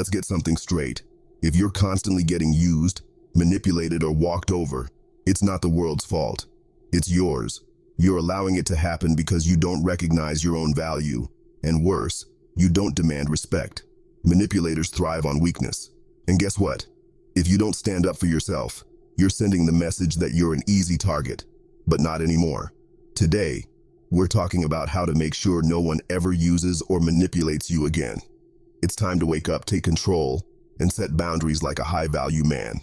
Let's get something straight. If you're constantly getting used, manipulated, or walked over, it's not the world's fault. It's yours. You're allowing it to happen because you don't recognize your own value. And worse, you don't demand respect. Manipulators thrive on weakness. And guess what? If you don't stand up for yourself, you're sending the message that you're an easy target. But not anymore. Today, we're talking about how to make sure no one ever uses or manipulates you again. It's time to wake up, take control, and set boundaries like a high-value man.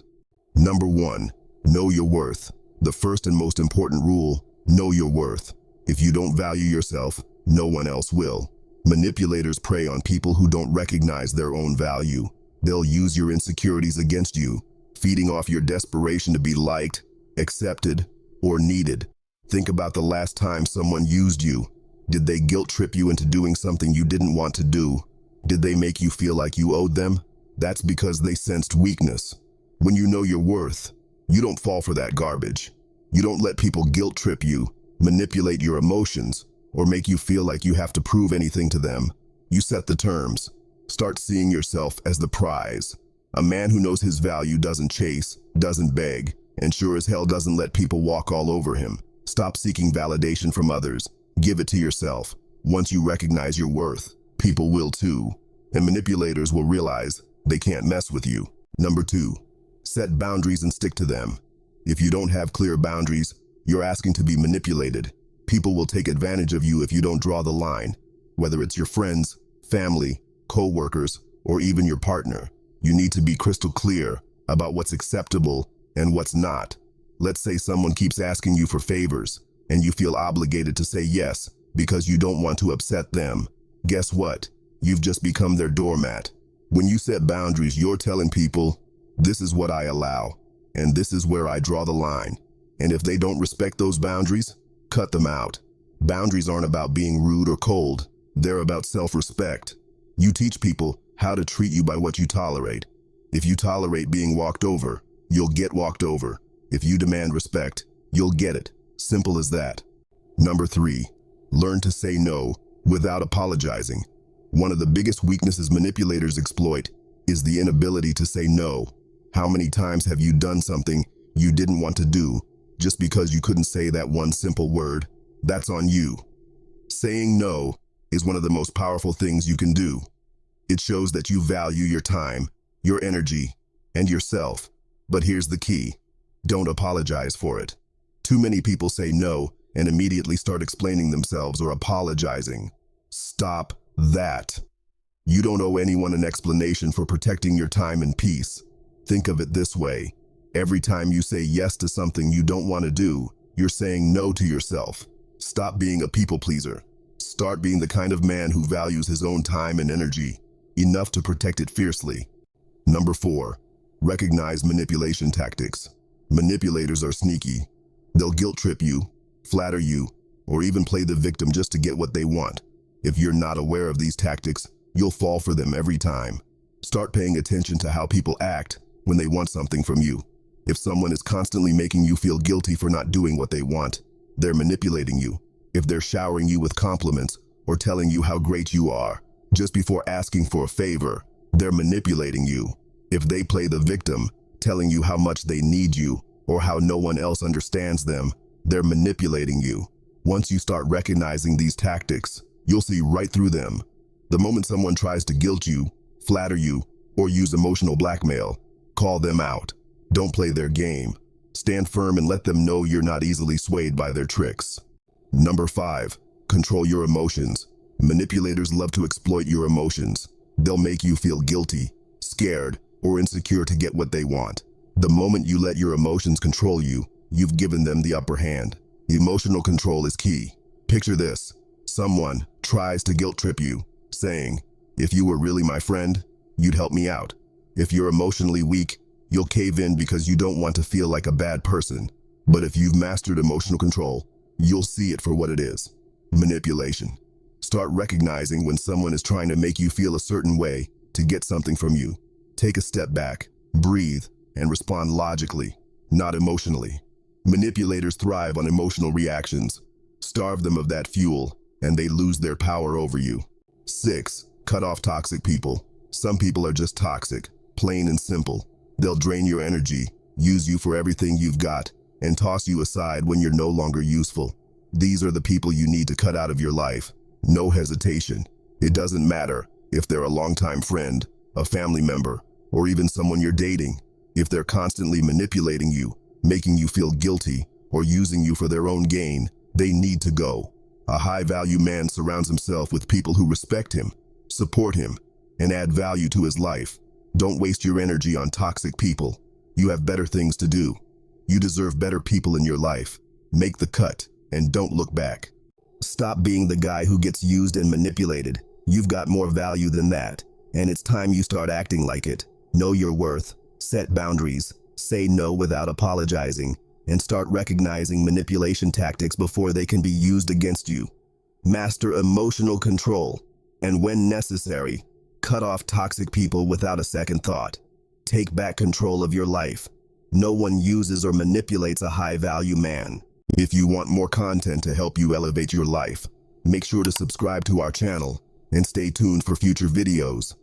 Number 1, know your worth. The first and most important rule, know your worth. If you don't value yourself, no one else will. Manipulators prey on people who don't recognize their own value. They'll use your insecurities against you, feeding off your desperation to be liked, accepted, or needed. Think about the last time someone used you. Did they guilt trip you into doing something you didn't want to do? Did they make you feel like you owed them? That's because they sensed weakness. When you know your worth, you don't fall for that garbage. You don't let people guilt trip you, manipulate your emotions, or make you feel like you have to prove anything to them. You set the terms. Start seeing yourself as the prize. A man who knows his value doesn't chase, doesn't beg, and sure as hell doesn't let people walk all over him. Stop seeking validation from others. Give it to yourself. Once you recognize your worth, people will too. And manipulators will realize they can't mess with you. Number 2, set boundaries and stick to them. If you don't have clear boundaries, you're asking to be manipulated. People will take advantage of you if you don't draw the line. Whether it's your friends, family, co-workers, or even your partner, you need to be crystal clear about what's acceptable and what's not. Let's say someone keeps asking you for favors, and you feel obligated to say yes because you don't want to upset them. Guess what? You've just become their doormat. When you set boundaries, you're telling people, this is what I allow, and this is where I draw the line. And if they don't respect those boundaries, cut them out. Boundaries aren't about being rude or cold. They're about self-respect. You teach people how to treat you by what you tolerate. If you tolerate being walked over, you'll get walked over. If you demand respect, you'll get it. Simple as that. Number 3, learn to say no without apologizing. One of the biggest weaknesses manipulators exploit is the inability to say no. How many times have you done something you didn't want to do just because you couldn't say that one simple word? That's on you. Saying no is one of the most powerful things you can do. It shows that you value your time, your energy, and yourself. But here's the key. Don't apologize for it. Too many people say no and immediately start explaining themselves or apologizing. Stop that. You don't owe anyone an explanation for protecting your time and peace. Think of it this way. Every time you say yes to something you don't want to do, you're saying no to yourself. Stop being a people pleaser. Start being the kind of man who values his own time and energy, enough to protect it fiercely. Number 4, recognize manipulation tactics. Manipulators are sneaky. They'll guilt trip you, flatter you, or even play the victim just to get what they want. If you're not aware of these tactics, you'll fall for them every time. Start paying attention to how people act when they want something from you. If someone is constantly making you feel guilty for not doing what they want, they're manipulating you. If they're showering you with compliments or telling you how great you are just before asking for a favor, they're manipulating you. If they play the victim, telling you how much they need you or how no one else understands them, they're manipulating you. Once you start recognizing these tactics, you'll see right through them. The moment someone tries to guilt you, flatter you, or use emotional blackmail, call them out. Don't play their game. Stand firm and let them know you're not easily swayed by their tricks. Number 5, control your emotions. Manipulators love to exploit your emotions. They'll make you feel guilty, scared, or insecure to get what they want. The moment you let your emotions control you, you've given them the upper hand. Emotional control is key. Picture this. Someone tries to guilt trip you, saying, if you were really my friend, you'd help me out. If you're emotionally weak, you'll cave in because you don't want to feel like a bad person. But if you've mastered emotional control, you'll see it for what it is. Manipulation. Start recognizing when someone is trying to make you feel a certain way to get something from you. Take a step back, breathe, and respond logically, not emotionally. Manipulators thrive on emotional reactions. Starve them of that fuel, and they lose their power over you. 6, cut off toxic people. Some people are just toxic, plain and simple. They'll drain your energy, use you for everything you've got, and toss you aside when you're no longer useful. These are the people you need to cut out of your life. No hesitation. It doesn't matter if they're a longtime friend, a family member, or even someone you're dating. If they're constantly manipulating you, making you feel guilty, or using you for their own gain, they need to go. A high-value man surrounds himself with people who respect him, support him, and add value to his life. Don't waste your energy on toxic people. You have better things to do. You deserve better people in your life. Make the cut, and don't look back. Stop being the guy who gets used and manipulated. You've got more value than that, and it's time you start acting like it. Know your worth, set boundaries, say no without apologizing, and start recognizing manipulation tactics before they can be used against you. Master emotional control, and when necessary, cut off toxic people without a second thought. Take back control of your life. No one uses or manipulates a high-value man. If you want more content to help you elevate your life, make sure to subscribe to our channel and stay tuned for future videos.